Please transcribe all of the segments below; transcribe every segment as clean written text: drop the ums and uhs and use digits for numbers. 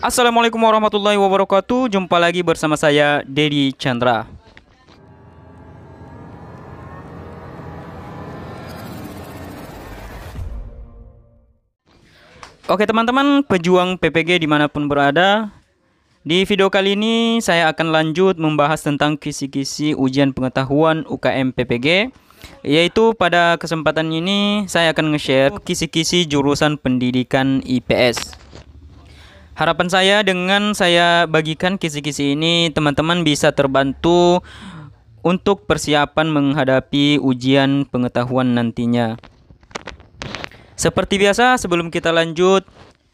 Assalamualaikum warahmatullahi wabarakatuh. Jumpa lagi bersama saya, Dedi Chandra. Oke teman-teman, pejuang PPG dimanapun berada, di video kali ini saya akan lanjut membahas tentang kisi-kisi ujian pengetahuan UKM PPG. Yaitu pada kesempatan ini saya akan nge-share kisi-kisi jurusan pendidikan IPS. Harapan saya dengan saya bagikan kisi-kisi ini, teman-teman bisa terbantu untuk persiapan menghadapi ujian pengetahuan nantinya. Seperti biasa, sebelum kita lanjut,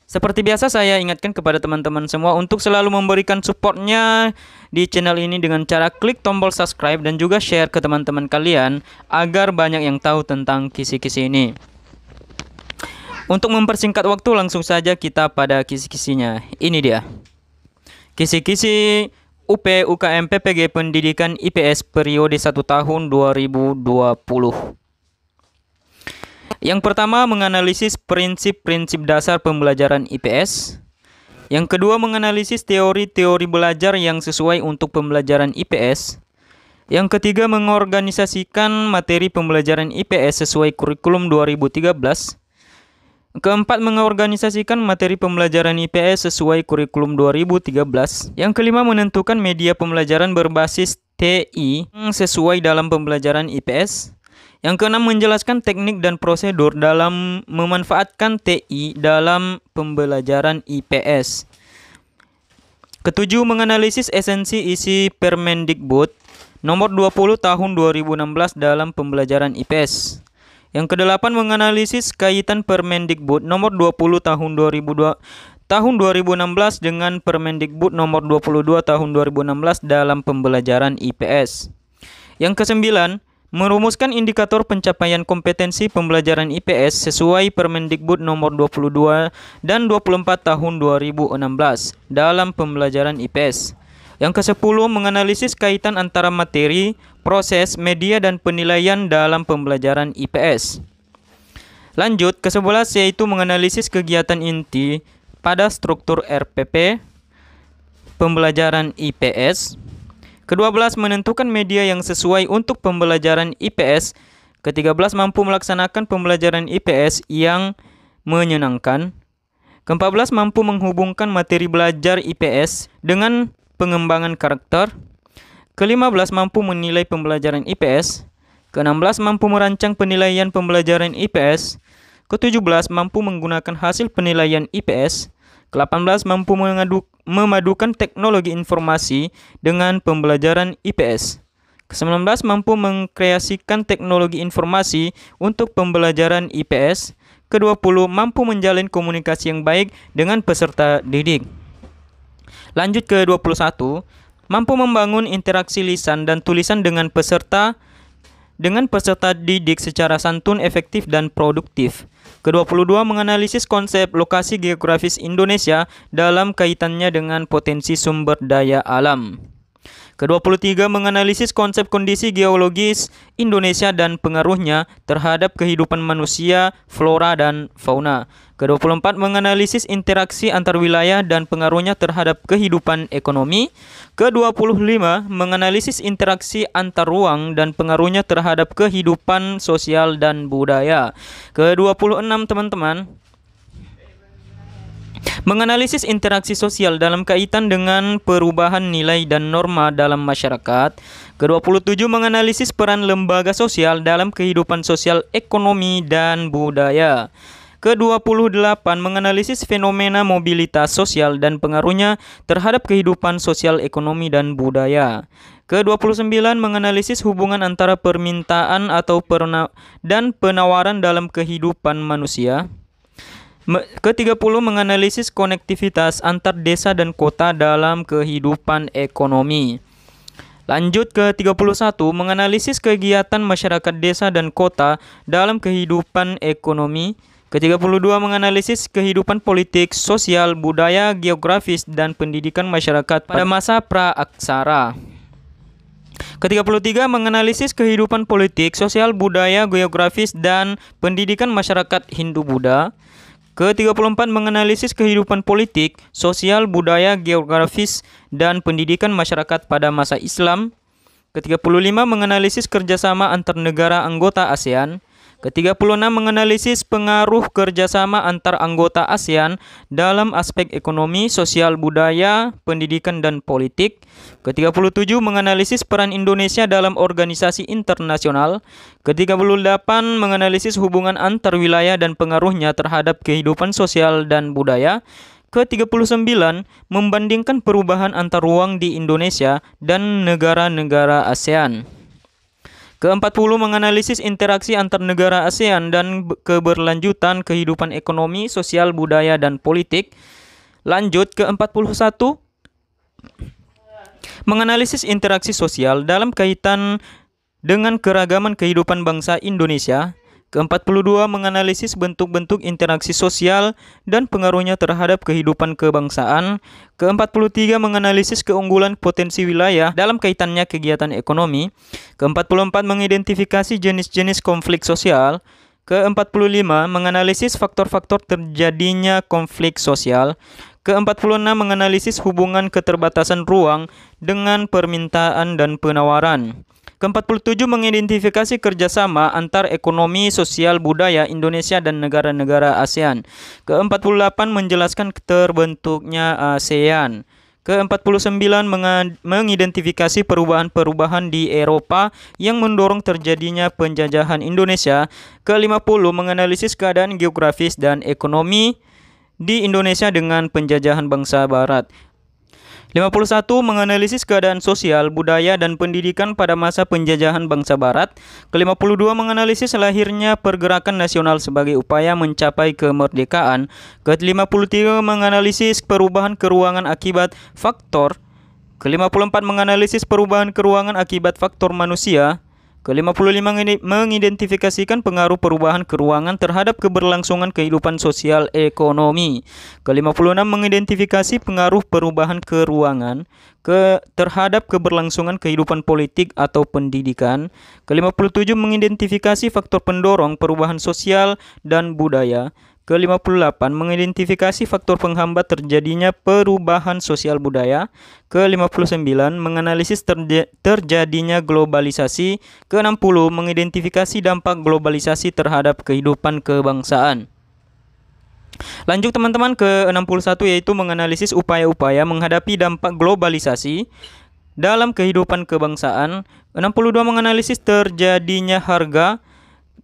saya ingatkan kepada teman-teman semua untuk selalu memberikan supportnya di channel ini dengan cara klik tombol subscribe dan juga share ke teman-teman kalian agar banyak yang tahu tentang kisi-kisi ini. Untuk mempersingkat waktu, langsung saja kita pada kisi-kisinya. Ini dia. Kisi-kisi UP UKM PPG Pendidikan IPS periode 1 tahun 2020. Yang pertama, menganalisis prinsip-prinsip dasar pembelajaran IPS. Yang kedua, menganalisis teori-teori belajar yang sesuai untuk pembelajaran IPS. Yang ketiga, mengorganisasikan materi pembelajaran IPS sesuai kurikulum 2013. Keempat, mengorganisasikan materi pembelajaran IPS sesuai kurikulum 2013. Yang kelima, menentukan media pembelajaran berbasis TI sesuai dalam pembelajaran IPS. Yang keenam, menjelaskan teknik dan prosedur dalam memanfaatkan TI dalam pembelajaran IPS. Ketujuh, menganalisis esensi isi Permendikbud nomor 20 tahun 2016 dalam pembelajaran IPS. Yang kedelapan, menganalisis kaitan Permendikbud nomor 20 tahun 2016 dengan Permendikbud nomor 22 tahun 2016 dalam pembelajaran IPS. Yang kesembilan, merumuskan indikator pencapaian kompetensi pembelajaran IPS sesuai Permendikbud nomor 22 dan 24 tahun 2016 dalam pembelajaran IPS. Yang ke-10, menganalisis kaitan antara materi, proses, media, dan penilaian dalam pembelajaran IPS. Lanjut, ke-11 yaitu menganalisis kegiatan inti pada struktur RPP pembelajaran IPS. Ke-12, menentukan media yang sesuai untuk pembelajaran IPS. Ke-13, mampu melaksanakan pembelajaran IPS yang menyenangkan. Ke-14, mampu menghubungkan materi belajar IPS dengan pengembangan karakter. Ke-15, mampu menilai pembelajaran IPS. Ke-16, mampu merancang penilaian pembelajaran IPS. Ke-17, mampu menggunakan hasil penilaian IPS. Ke-18, mampu memadukan teknologi informasi dengan pembelajaran IPS. Ke-19, mampu mengkreasikan teknologi informasi untuk pembelajaran IPS. Ke-20, mampu menjalin komunikasi yang baik dengan peserta didik. Lanjut ke 21, mampu membangun interaksi lisan dan tulisan dengan peserta didik secara santun, efektif, dan produktif. Ke-22, menganalisis konsep lokasi geografis Indonesia dalam kaitannya dengan potensi sumber daya alam. Ke-23, menganalisis konsep kondisi geologis Indonesia dan pengaruhnya terhadap kehidupan manusia, flora, dan fauna. Ke-24, menganalisis interaksi antar wilayah dan pengaruhnya terhadap kehidupan ekonomi. Ke-25, menganalisis interaksi antar ruang dan pengaruhnya terhadap kehidupan sosial dan budaya. Ke-26, teman-teman, menganalisis interaksi sosial dalam kaitan dengan perubahan nilai dan norma dalam masyarakat. Ke-27, menganalisis peran lembaga sosial dalam kehidupan sosial, ekonomi, dan budaya. Ke-28, menganalisis fenomena mobilitas sosial dan pengaruhnya terhadap kehidupan sosial, ekonomi, dan budaya. Ke-29, menganalisis hubungan antara permintaan atau dan penawaran dalam kehidupan manusia. Ke-30, menganalisis konektivitas antar desa dan kota dalam kehidupan ekonomi. Lanjut ke-31, menganalisis kegiatan masyarakat desa dan kota dalam kehidupan ekonomi. Ke-32, menganalisis kehidupan politik, sosial, budaya, geografis, dan pendidikan masyarakat pada masa pra-aksara. Ke-33, menganalisis kehidupan politik, sosial, budaya, geografis, dan pendidikan masyarakat Hindu-Buddha. Ke-34 menganalisis kehidupan politik, sosial, budaya, geografis, dan pendidikan masyarakat pada masa Islam. Ke-35 menganalisis kerjasama antar negara anggota ASEAN. Ke-36 menganalisis pengaruh kerjasama antar anggota ASEAN dalam aspek ekonomi, sosial, budaya, pendidikan, dan politik. Ke-37 menganalisis peran Indonesia dalam organisasi internasional. Ke-38 menganalisis hubungan antar wilayah dan pengaruhnya terhadap kehidupan sosial dan budaya. Ke-39 membandingkan perubahan antar ruang di Indonesia dan negara-negara ASEAN. Ke-40 menganalisis interaksi antar negara ASEAN dan keberlanjutan kehidupan ekonomi, sosial, budaya, dan politik. Lanjut ke-41 menganalisis interaksi sosial dalam kaitan dengan keragaman kehidupan bangsa Indonesia. Ke-42 menganalisis bentuk-bentuk interaksi sosial dan pengaruhnya terhadap kehidupan kebangsaan. Ke-43 menganalisis keunggulan potensi wilayah dalam kaitannya kegiatan ekonomi. Ke-44 mengidentifikasi jenis-jenis konflik sosial. Ke-45 menganalisis faktor-faktor terjadinya konflik sosial. Ke-46 menganalisis hubungan keterbatasan ruang dengan permintaan dan penawaran. Ke-47 mengidentifikasi kerjasama antar ekonomi, sosial, budaya Indonesia dan negara-negara ASEAN. Ke-48 menjelaskan terbentuknya ASEAN. Ke-49 mengidentifikasi perubahan-perubahan di Eropa yang mendorong terjadinya penjajahan Indonesia. Ke-50 menganalisis keadaan geografis dan ekonomi di Indonesia dengan penjajahan bangsa Barat. 51 menganalisis keadaan sosial, budaya, dan pendidikan pada masa penjajahan bangsa Barat. Ke-52 menganalisis lahirnya pergerakan nasional sebagai upaya mencapai kemerdekaan. Ke-53 menganalisis perubahan keruangan akibat faktor. Ke-54 menganalisis perubahan keruangan akibat faktor manusia. Ke-55 mengidentifikasikan pengaruh perubahan keruangan terhadap keberlangsungan kehidupan sosial ekonomi. Ke-56 mengidentifikasi pengaruh perubahan keruangan terhadap keberlangsungan kehidupan politik atau pendidikan. Ke-57 mengidentifikasi faktor pendorong perubahan sosial dan budaya. Ke-58 mengidentifikasi faktor penghambat terjadinya perubahan sosial budaya. Ke-59 menganalisis terjadinya globalisasi. Ke-60 mengidentifikasi dampak globalisasi terhadap kehidupan kebangsaan. Lanjut teman-teman, ke-61 yaitu menganalisis upaya-upaya menghadapi dampak globalisasi dalam kehidupan kebangsaan. 62 menganalisis terjadinya harga.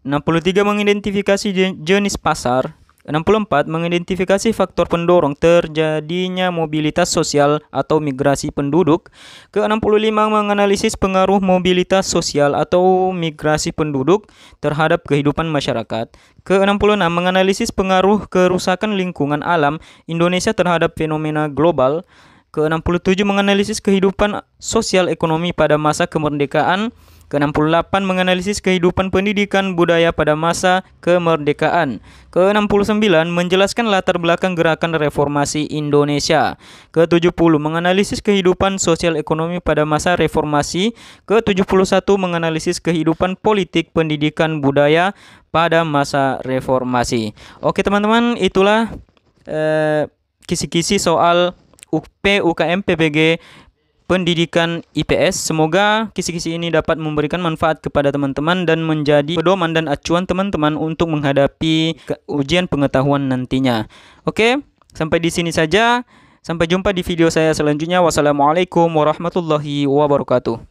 63 mengidentifikasi jenis pasar. 64 mengidentifikasi faktor pendorong terjadinya mobilitas sosial atau migrasi penduduk. Ke-65 menganalisis pengaruh mobilitas sosial atau migrasi penduduk terhadap kehidupan masyarakat. Ke-66 menganalisis pengaruh kerusakan lingkungan alam Indonesia terhadap fenomena global. Ke-67 menganalisis kehidupan sosial ekonomi pada masa kemerdekaan. Ke-68 menganalisis kehidupan pendidikan budaya pada masa kemerdekaan. Ke-69 menjelaskan latar belakang gerakan reformasi Indonesia. Ke-70 menganalisis kehidupan sosial ekonomi pada masa reformasi. Ke-71 menganalisis kehidupan politik pendidikan budaya pada masa reformasi. Oke teman-teman, itulah kisi-kisi soal UP, UKM, PPG Pendidikan IPS. Semoga kisi-kisi ini dapat memberikan manfaat kepada teman-teman dan menjadi pedoman dan acuan teman-teman untuk menghadapi ujian pengetahuan nantinya. Oke, sampai di sini saja. Sampai jumpa di video saya selanjutnya. Wassalamualaikum warahmatullahi wabarakatuh.